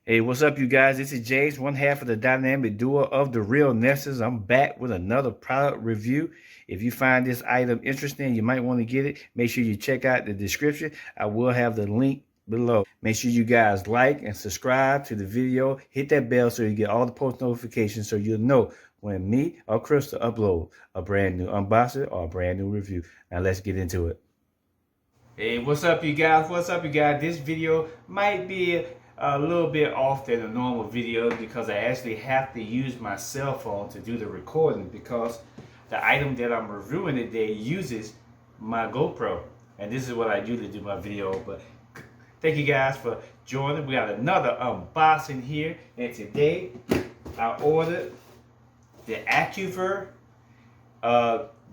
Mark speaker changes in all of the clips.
Speaker 1: Hey, what's up, you guys? This is James, one half of the dynamic duo of TheRealNesters. I'm back with another product review. If you find this item interesting, you might want to get it. Make sure you check out the description. I will have the link below. Make sure you guys like and subscribe to the video. Hit that bell so you get all the post notifications so you'll know when me or Crystal upload a brand new unboxing or a brand new review. Now let's get into it. Hey, what's up, you guys? What's up, you guys? This video might be a little bit off than a normal video because I actually have to use my cell phone to do the recording because the item that I'm reviewing today uses my GoPro, and this is what I usually do my video. But thank you guys for joining. We got another unboxing here, and today I ordered the AccuVer.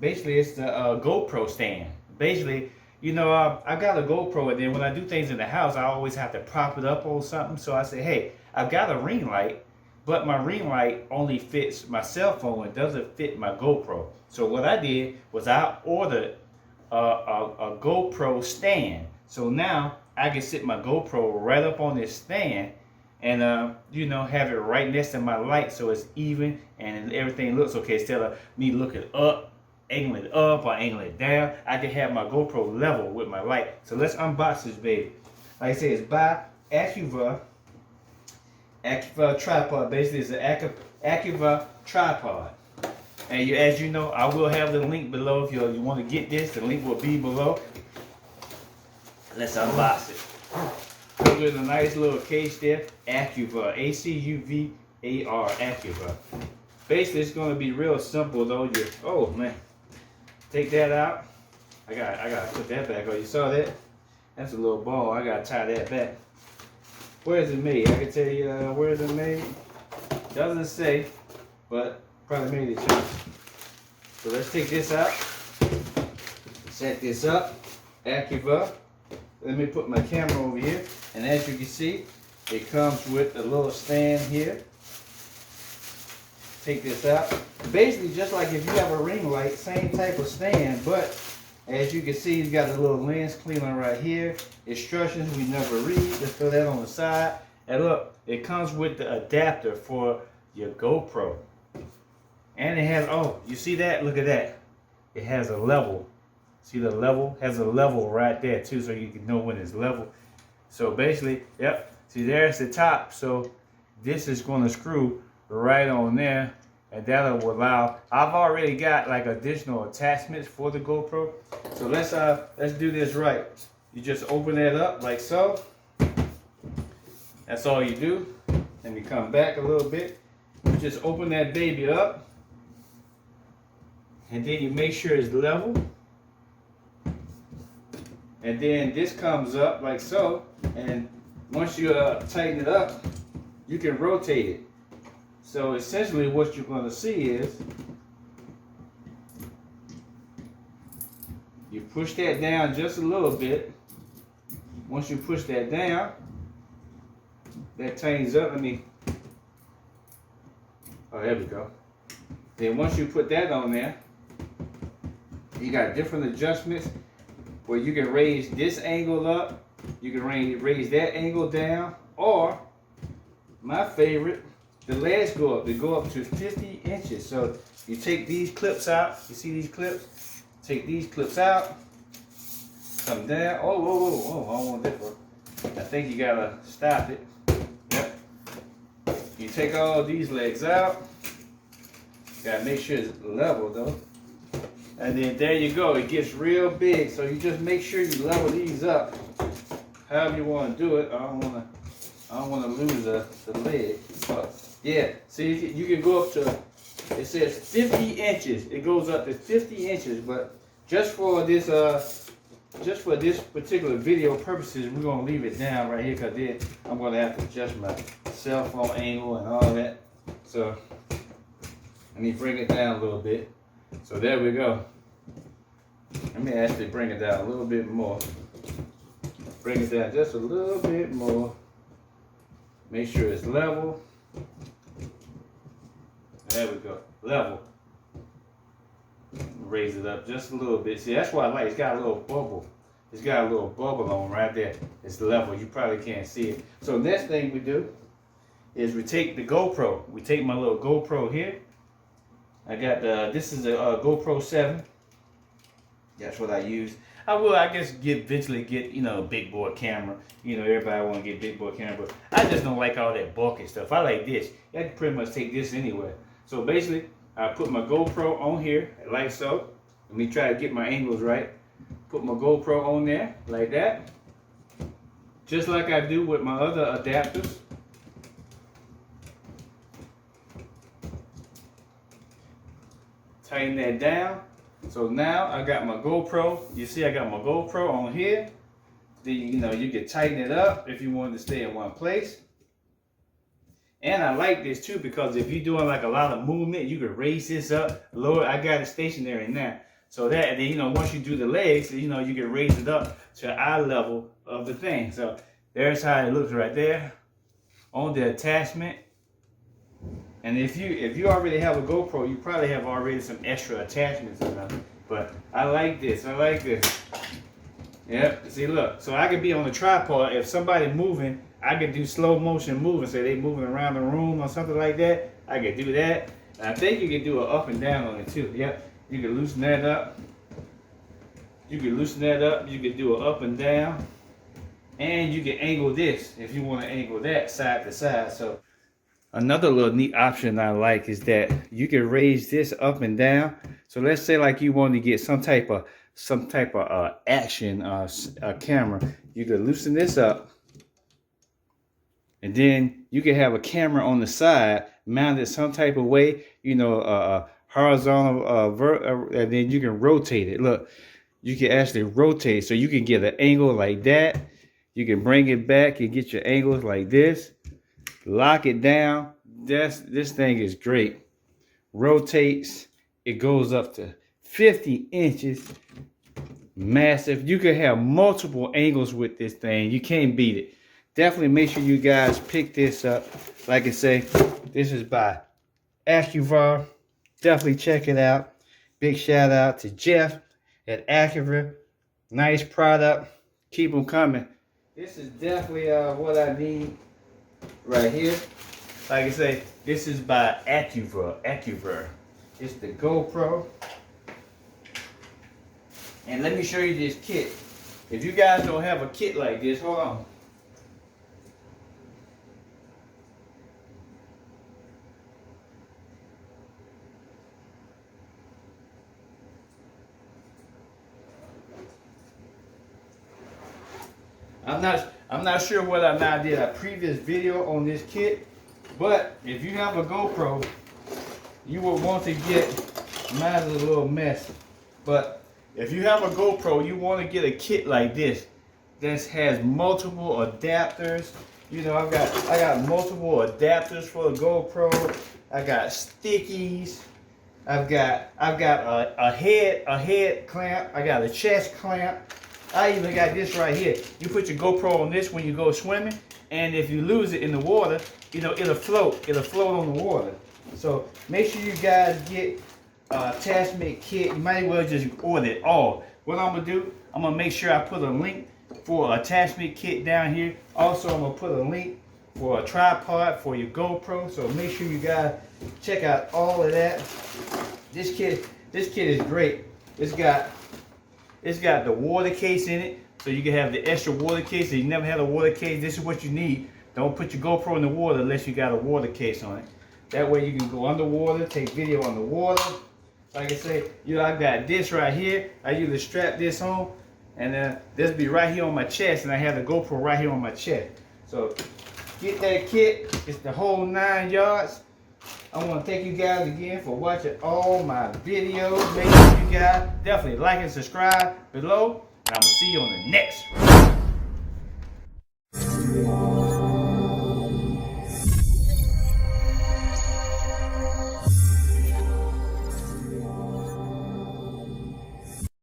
Speaker 1: Basically, it's the GoPro stand. Basically, you know, I got a GoPro, and then when I do things in the house, I always have to prop it up on something. So I said, hey, I've got a ring light, but my ring light only fits my cell phone. It doesn't fit my GoPro. So what I did was I ordered a GoPro stand. So now I can sit my GoPro right up on this stand and, you know, have it right next to my light so it's even and everything looks okay instead of me looking up, angling it up or angling it down. I can have my GoPro level with my light. So let's unbox this baby. Like I said, it's by AccuVer tripod. Basically, it's an AccuVer tripod. And as you know, I will have the link below if you want to get this. The link will be below. Let's unbox it. Comes with a nice little case there. AccuVer, A-C-U-V-A-R, AccuVer. Basically, it's going to be real simple though. Oh man. Take that out. I gotta put that back. Oh, you saw that? That's a little ball. I gotta tie that back. Where is it made? I can tell you where is it made. Doesn't say, but probably made it. So let's take this out. Set this up. AccuVer. Let me put my camera over here. And as you can see, it comes with a little stand here. Take this out. Basically, just like if you have a ring light, same type of stand, but as you can see, you got a little lens cleaner right here. Instructions we never read. Let's throw that on the side. And look, it comes with the adapter for your GoPro. And it has, oh, you see that? Look at that. It has a level. See the level? Has a level right there too, so you can know when it's level. So basically, yep. See, there's the top. So this is going to screw right on there, and that'll allow. I've already got like additional attachments for the GoPro, so let's do this right. You just open that up like so. That's all you do. Let me come back a little bit. You just open that baby up, and then you make sure it's level, and then this comes up like so, and once you tighten it up, you can rotate it. So essentially what you're going to see is you push that down just a little bit. Once you push that down, that tightens up. Oh, there we go. Then once you put that on there, you got different adjustments where you can raise this angle up, you can raise that angle down, or my favorite, the legs go up. They go up to 50 inches. So you take these clips out. You see these clips? Take these clips out. Come down. Oh, whoa, whoa, whoa. I don't want that one. I think you gotta stop it. Yep. You take all these legs out. Gotta make sure it's level though. And then there you go. It gets real big. So you just make sure you level these up. However you want to do it. I don't want to lose the leg. But yeah, see, you can go up to, it says 50 inches. It goes up to 50 inches, but just for this particular video purposes, we're gonna leave it down right here because then I'm gonna have to adjust my cell phone angle and all that. So let me bring it down a little bit. So there we go. Let me actually bring it down a little bit more. Bring it down just a little bit more. Make sure it's level. There we go. Level. Raise it up just a little bit. See, that's why I like it. It's got a little bubble. It's got a little bubble on right there. It's level. You probably can't see it. So next thing we do is we take the GoPro. We take my little GoPro here. I got this is a GoPro 7. That's what I use. I will, I guess, eventually get, you know, a big boy camera. You know, everybody want to get big boy camera, but I just don't like all that bulky stuff. I like this. I can pretty much take this anywhere. So basically, I put my GoPro on here, like so. Let me try to get my angles right. Put my GoPro on there, like that. Just like I do with my other adapters. Tighten that down. So now I got my GoPro. You see I got my GoPro on here. Then, you know, you can tighten it up if you want to stay in one place. And I like this too because if you're doing like a lot of movement, you can raise this up, lower. I got it stationary now. So that, and then, you know, once you do the legs, you know, you can raise it up to eye level of the thing. So there's how it looks right there on the attachment. And if you already have a GoPro, you probably have already some extra attachments in them. But I like this. I like this. Yep. See, look. So I could be on the tripod. If somebody moving, I could do slow motion moving. Say they moving around the room or something like that. I could do that. And I think you can do an up and down on it too. Yep. You can loosen that up. You can loosen that up. You can do an up and down. And you can angle this if you want to angle that side to side. So another little neat option I like is that you can raise this up and down. So let's say like you want to get some type of action camera. You can loosen this up, and then you can have a camera on the side mounted some type of way. You know, horizontal, and then you can rotate it. Look, you can actually rotate, so you can get an angle like that. You can bring it back and get your angles like this. Lock it down. This thing is great. Rotates. It goes up to 50 inches. Massive. You can have multiple angles with this thing. You can't beat it. Definitely make sure you guys pick this up. Like I say, this is by Accuvar. Definitely check it out. Big shout out to Jeff at Accuvar. Nice product. Keep them coming. This is definitely what I need right here. Like I say, this is by Accuvar. It's the GoPro. And let me show you this kit. If you guys don't have a kit like this, hold on. I'm not sure whether or not I did a previous video on this kit, but if you have a GoPro, you will want to get, mine is a little mess, but if you have a GoPro, you want to get a kit like this. This has multiple adapters. You know, I got multiple adapters for the GoPro. I got stickies. I've got a head clamp. I got a chest clamp. I even got this right here. You put your GoPro on this when you go swimming, and if you lose it in the water, you know, it'll float. It'll float on the water. So make sure you guys get attachment kit. You might as well just order it all. What I'm gonna do, I'm gonna make sure I put a link for an attachment kit down here. Also, I'm gonna put a link for a tripod for your GoPro. So make sure you guys check out all of that. This kit is great. It's got the water case in it, so you can have the extra water case. If you never had a water case, this is what you need. Don't put your GoPro in the water unless you got a water case on it. That way you can go underwater, take video underwater. Like I say, you know, I got this right here. I usually strap this on, and this be right here on my chest, and I have the GoPro right here on my chest. So get that kit. It's the whole 9 yards. I want to thank you guys again for watching all my videos. Make sure you guys definitely like and subscribe below. And I'm going to see you on the next one.